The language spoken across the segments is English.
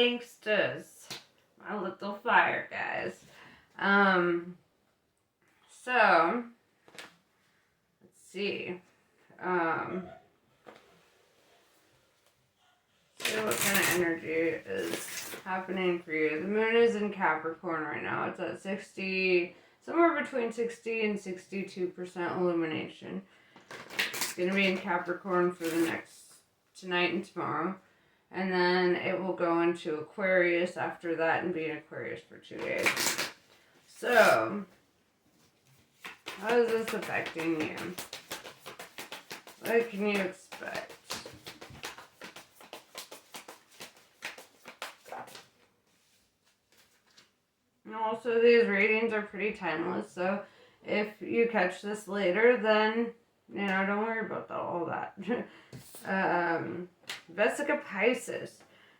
gangsters. My little fire guys. So, let's see. See what kind of energy is happening for you. The moon is in Capricorn right now. It's at 60, somewhere between 60 and 62% illumination. It's going to be in Capricorn for the next, tonight and tomorrow. And then it will go into Aquarius after that and be in Aquarius for 2 days. So, how is this affecting you? What can you expect? And also, these readings are pretty timeless, so if you catch this later, then, don't worry about all that. Vesica Pisces.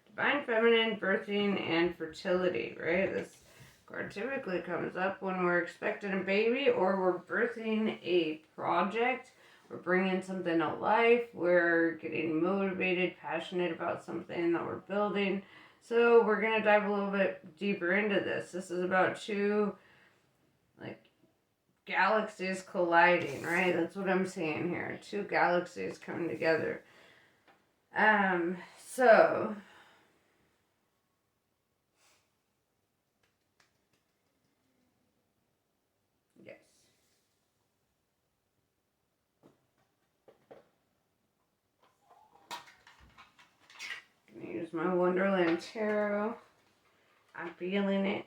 Divine Feminine, birthing, and fertility, right? This card typically comes up when we're expecting a baby or we're birthing a project. We're bringing something to life. We're getting motivated, passionate about something that we're building. So we're going to dive a little bit deeper into this. This is about two, galaxies colliding, right? That's what I'm seeing here. Two galaxies coming together. So... yes. I'm going to use my Wonderland Tarot. I'm feeling it.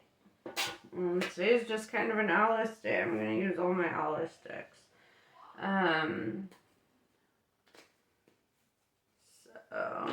Today's just kind of an Alice day. I'm going to use all my Alice decks. So...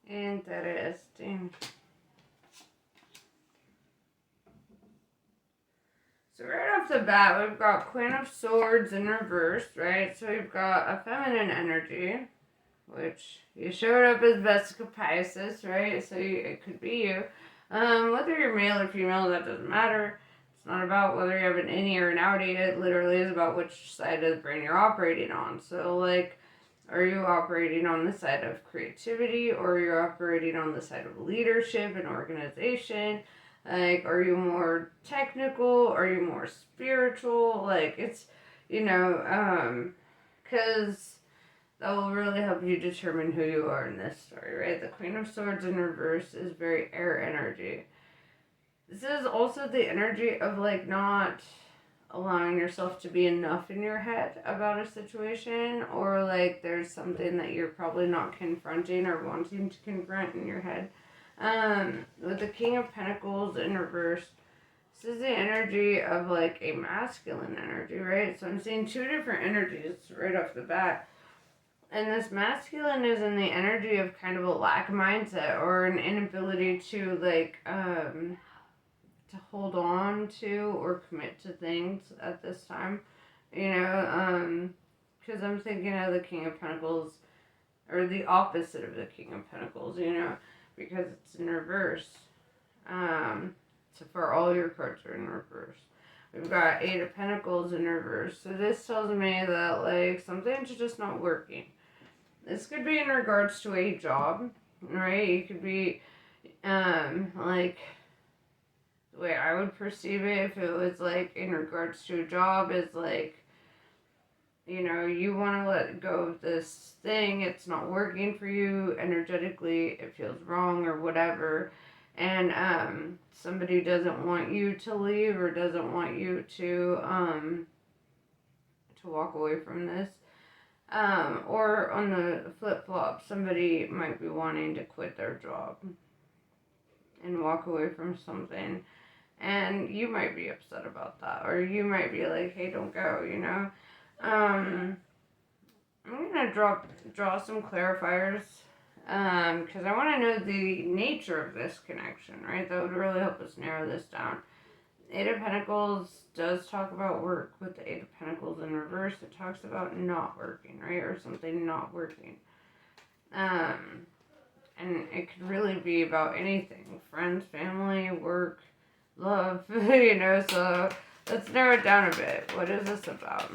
interesting. So right off the bat, we've got Queen of Swords in reverse, right? So we've got a feminine energy, which you showed up as Vesica Pisces, right? So it could be you. Whether you're male or female, that doesn't matter. It's not about whether you have an innie or an outie. It literally is about which side of the brain you're operating on. So, are you operating on the side of creativity, or you're operating on the side of leadership and organization? Are you more technical? Are you more spiritual? It's, because that will really help you determine who you are in this story, right? The Queen of Swords in reverse is very air energy. This is also the energy of, not allowing yourself to be enough in your head about a situation, or, there's something that you're probably not confronting or wanting to confront in your head. With the King of Pentacles in reverse, this is the energy of, a masculine energy, right? So I'm seeing two different energies right off the bat. And this masculine is in the energy of kind of a lack mindset or an inability to, to hold on to or commit to things at this time. Because I'm thinking of the King of Pentacles, or the opposite of the King of Pentacles, because it's in reverse. So for all your cards are in reverse. We've got Eight of Pentacles in reverse. So this tells me that, something's just not working. This could be in regards to a job, right? You could be, the way I would perceive it, if it was, in regards to a job, is, you want to let go of this thing, it's not working for you, energetically, it feels wrong or whatever, and, somebody doesn't want you to leave or doesn't want you to walk away from this. Or on the flip flop, somebody might be wanting to quit their job and walk away from something. And you might be upset about that. Or you might be like, hey, don't go, you know? I'm going to draw some clarifiers. Because I want to know the nature of this connection, right? That would really help us narrow this down. Eight of Pentacles does talk about work. With the Eight of Pentacles in reverse, it talks about not working, right? Or something not working. And it could really be about anything. Friends, family, work, love, you know, so let's narrow it down a bit. What is this about?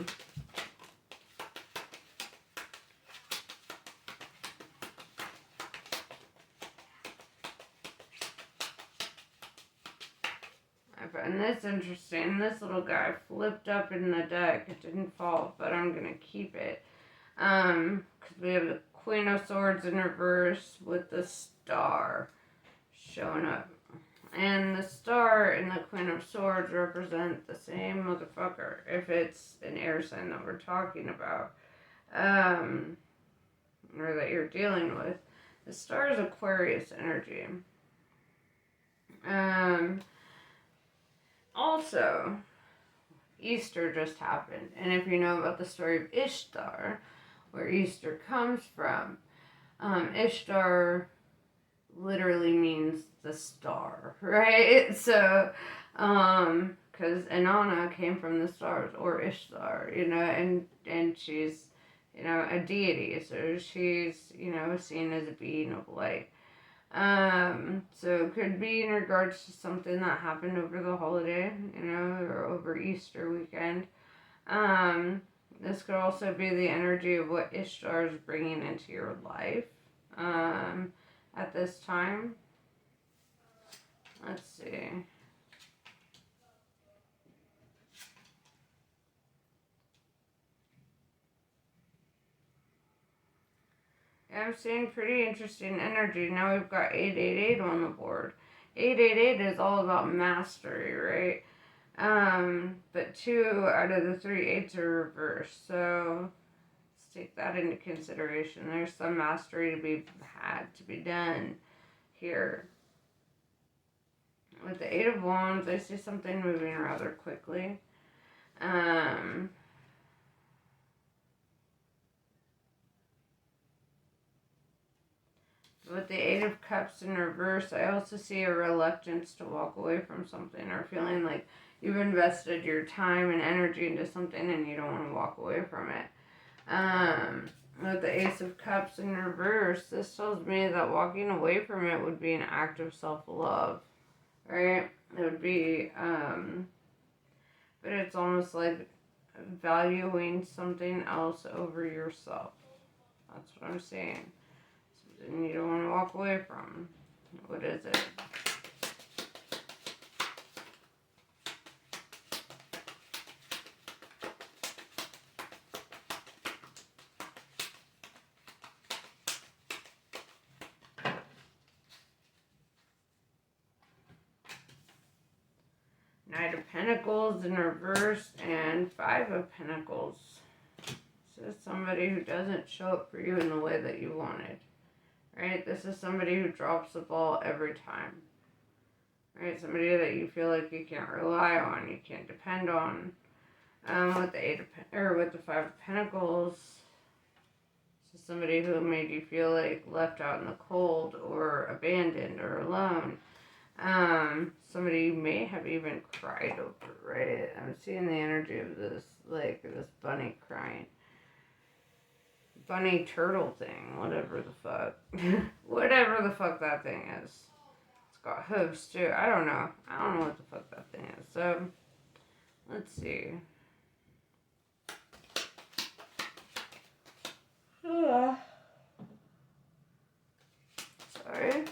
I find this interesting. This little guy flipped up in the deck. It didn't fall, but I'm going to keep it. Because we have the Queen of Swords in reverse with the Star showing up. And the Star and the Queen of Swords represent the same motherfucker, if it's an air sign that we're talking about, or that you're dealing with. The Star is Aquarius energy. Also, Easter just happened, and if you know about the story of Ishtar, where Easter comes from, Ishtar literally means the star, right? So, because Inanna came from the stars, or Ishtar, you know, and she's, you know, a deity, so she's, you know, seen as a being of light. So it could be in regards to something that happened over the holiday, you know, or over Easter weekend. This could also be the energy of what Ishtar is bringing into your life, at this time. Let's see. Yeah, I'm seeing pretty interesting energy. Now we've got 888 on the board. 888 is all about mastery, right? But 2 out of the 3 eights are reversed. So let's take that into consideration. There's some mastery to be had, to be done here. With the 8 of Wands, I see something moving rather quickly. With the 8 of Cups in reverse, I also see a reluctance to walk away from something, or feeling like you've invested your time and energy into something and you don't want to walk away from it. With the Ace of Cups in reverse, this tells me that walking away from it would be an act of self-love, right? It would be, but it's almost like valuing something else over yourself. That's what I'm saying. Something you don't want to walk away from. What is it? Knight of Pentacles in reverse and 5 of Pentacles. This is somebody who doesn't show up for you in the way that you wanted. Right? This is somebody who drops the ball every time. Right? Somebody that you feel like you can't rely on, you can't depend on. With the 5 of Pentacles, this is somebody who made you feel like left out in the cold, or abandoned, or alone. Somebody you may have even cried over, right? I'm seeing the energy of this, like, this bunny crying. Bunny turtle thing, whatever the fuck. Whatever the fuck that thing is. It's got hooves too. I don't know what the fuck that thing is. So, let's see. Sorry.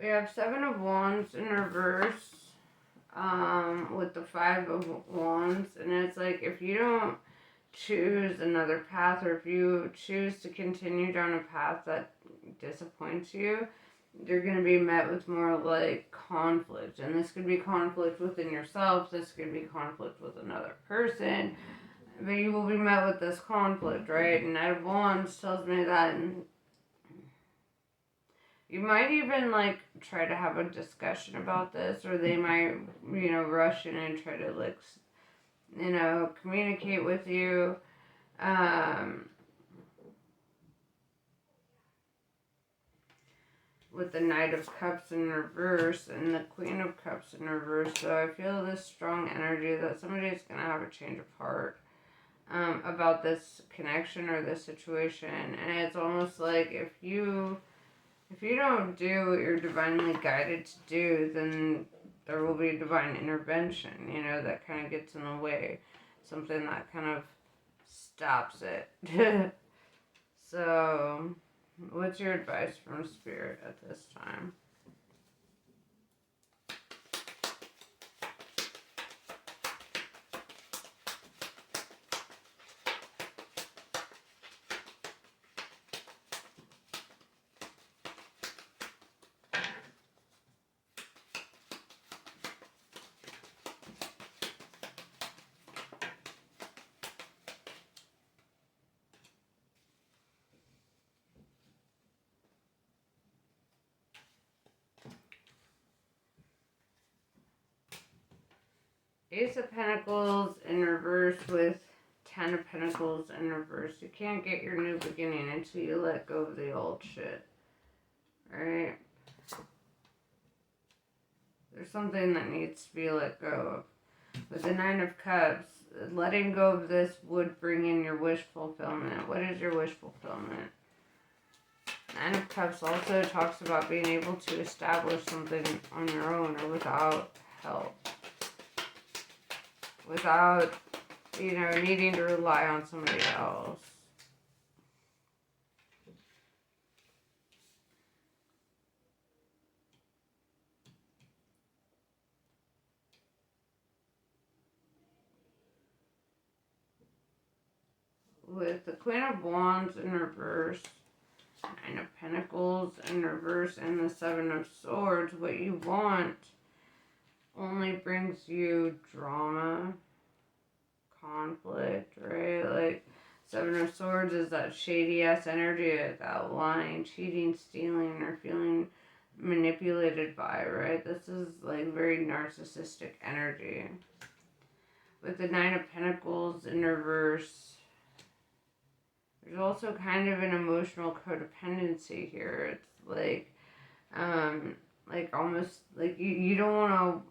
We have Seven of Wands in reverse, with the Five of Wands, and it's like if you don't choose another path, or if you choose to continue down a path that disappoints you, you're going to be met with more like conflict. And this could be conflict within yourself, this could be conflict with another person, but you will be met with this conflict, right? And Knight of Wands tells me that you might even like try to have a discussion about this, or they might, rush in and try to like, communicate with you. With the Knight of Cups in reverse and the Queen of Cups in reverse. So I feel this strong energy that somebody's going to have a change of heart about this connection or this situation. And it's almost like if you don't do what you're divinely guided to do, then there will be divine intervention, that kind of gets in the way. Something that kind of stops it. So, what's your advice from Spirit at this time? Ace of Pentacles in reverse with Ten of Pentacles in reverse. You can't get your new beginning until you let go of the old shit. Right? There's something that needs to be let go of. With the Nine of Cups, letting go of this would bring in your wish fulfillment. What is your wish fulfillment? Nine of Cups also talks about being able to establish something on your own or without help. Without, needing to rely on somebody else. With the Queen of Wands in reverse, Nine of Pentacles in reverse, and the Seven of Swords, what you want only brings you drama, conflict, right? Like, Seven of Swords is that shady-ass energy, that lying, cheating, stealing, or feeling manipulated by, right? This is, like, very narcissistic energy. With the Nine of Pentacles in reverse, there's also kind of an emotional codependency here. It's like almost like you don't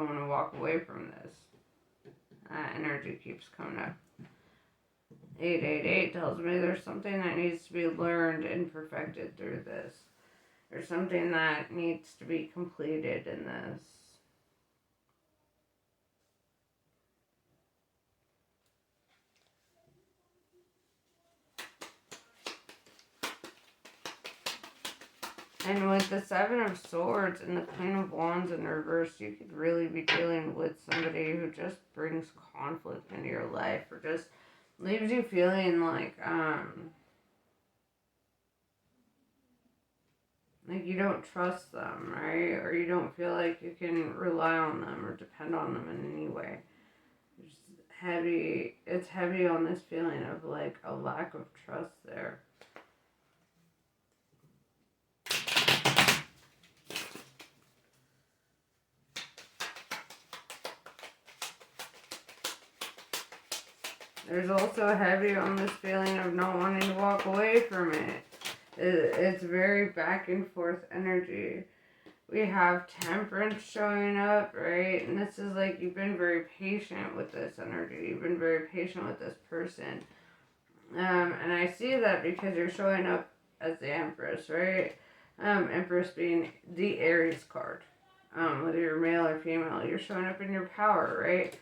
want to walk away from this. Energy keeps coming up. 888 tells me there's something that needs to be learned and perfected through this. There's something that needs to be completed in this. And with the Seven of Swords and the Queen of Wands in reverse, you could really be dealing with somebody who just brings conflict into your life, or just leaves you feeling like you don't trust them, right? Or you don't feel like you can rely on them or depend on them in any way. It's heavy on this feeling of like a lack of trust there. There's also heavy on this feeling of not wanting to walk away from it. It's very back and forth energy. We have Temperance showing up, right? And this is like you've been very patient with this energy. You've been very patient with this person. And I see that because you're showing up as the Empress, right? Empress being the Aries card. Whether you're male or female, you're showing up in your power, right?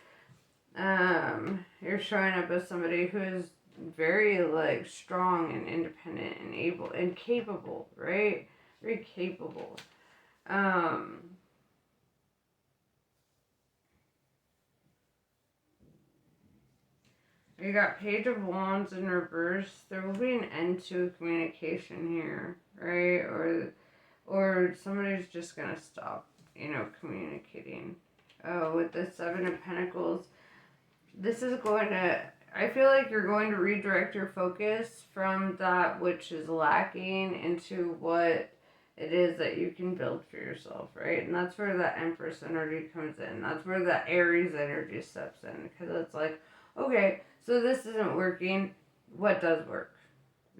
You're showing up as somebody who is very like strong and independent and able and capable, right? Very capable. You got Page of Wands in reverse. There will be an end to communication here, right? Or somebody's just gonna stop, communicating. Oh, with the Seven of Pentacles, this is going to. I feel like you're going to redirect your focus from that which is lacking into what it is that you can build for yourself, right? And that's where the Empress energy comes in. That's where the Aries energy steps in. Because it's like, okay, so this isn't working. What does work?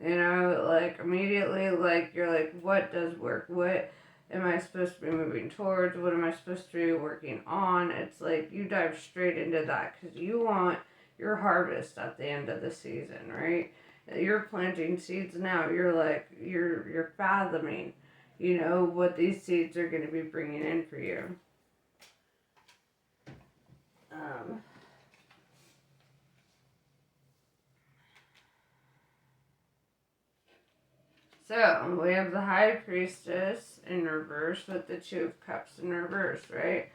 Like immediately, like you're like, what does work? What am I supposed to be moving towards? What am I supposed to be working on? It's like you dive straight into that because you want your harvest at the end of the season, right? You're planting seeds now. You're like, you're fathoming, what these seeds are going to be bringing in for you. Um, So, we have the High Priestess in reverse with the Two of Cups in reverse, right?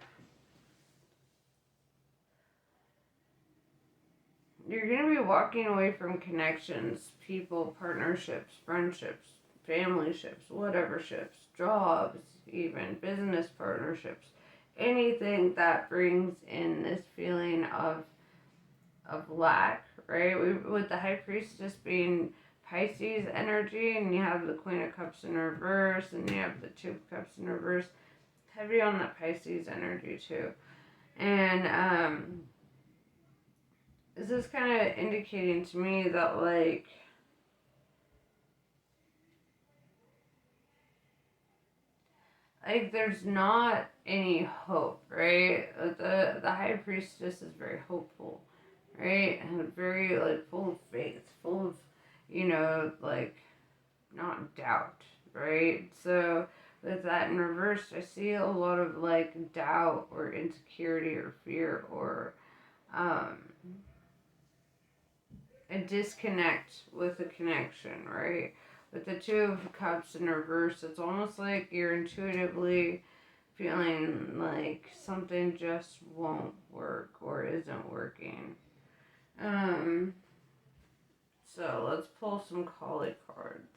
You're going to be walking away from connections, people, partnerships, friendships, family ships, whatever ships, jobs, even business partnerships, anything that brings in this feeling of lack, right? With the High Priestess being Pisces energy, and you have the Queen of Cups in reverse, and you have the Two of Cups in reverse, heavy on that Pisces energy too. And this is kind of indicating to me that like there's not any hope, right? The High Priestess is very hopeful, right? And very like full of faith, full of, like not doubt, right? So with that in reverse, I see a lot of like doubt or insecurity or fear or um, a disconnect with a connection, right? With the Two of Cups in reverse, it's almost like you're intuitively feeling like something just won't work or isn't working. Um, so let's pull some Kali cards.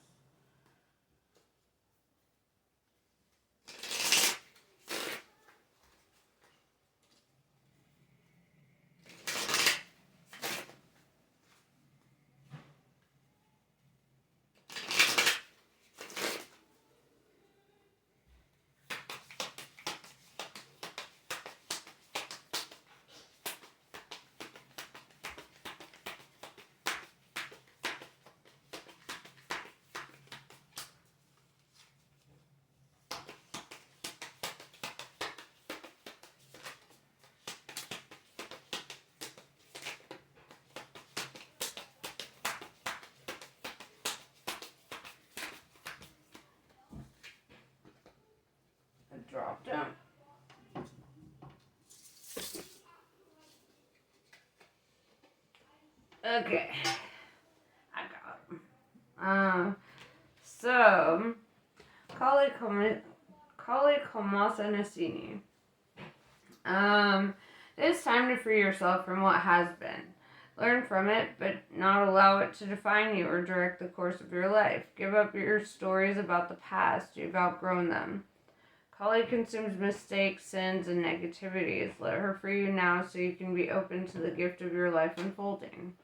I dropped them. Okay, I got them. So Kali Kamasa Nasini. It's time to free yourself from what has been. Learn from it, but not allow it to define you or direct the course of your life. Give up your stories about the past. You've outgrown them. Kali consumes mistakes, sins, and negativities. Let her free you now so you can be open to the gift of your life unfolding.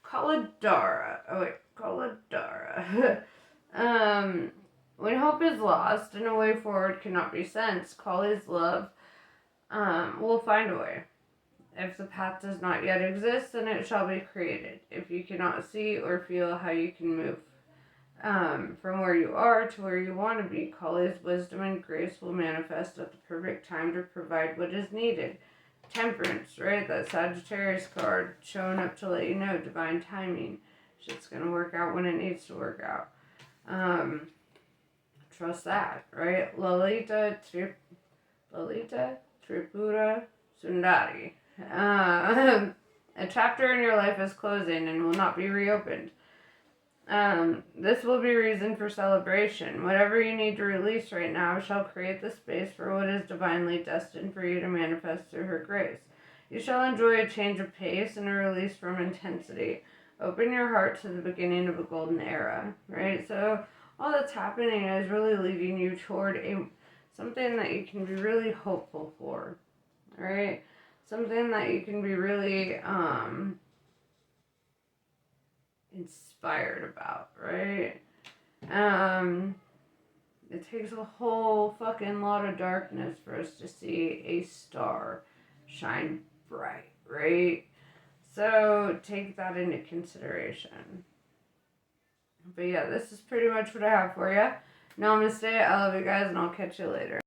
Kaladara. Kaladara. When hope is lost and a way forward cannot be sensed, Kali's love will find a way. If the path does not yet exist, then it shall be created. If you cannot see or feel how you can move from where you are to where you want to be, Kali's wisdom and grace will manifest at the perfect time to provide what is needed. Temperance, right? That Sagittarius card showing up to let you know divine timing. Shit's gonna work out when it needs to work out. Trust that, right? Lalita Tripura Sundari. A chapter in your life is closing and will not be reopened. This will be reason for celebration. Whatever you need to release right now shall create the space for what is divinely destined for you to manifest through her grace. You shall enjoy a change of pace and a release from intensity. Open your heart to the beginning of a golden era, right? So all that's happening is really leading you toward something that you can be really hopeful for, right? Something that you can be really inspired about, right? It takes a whole fucking lot of darkness for us to see a star shine bright, right? So take that into consideration. But yeah, this is pretty much what I have for you. Namaste. I love you guys, and I'll catch you later.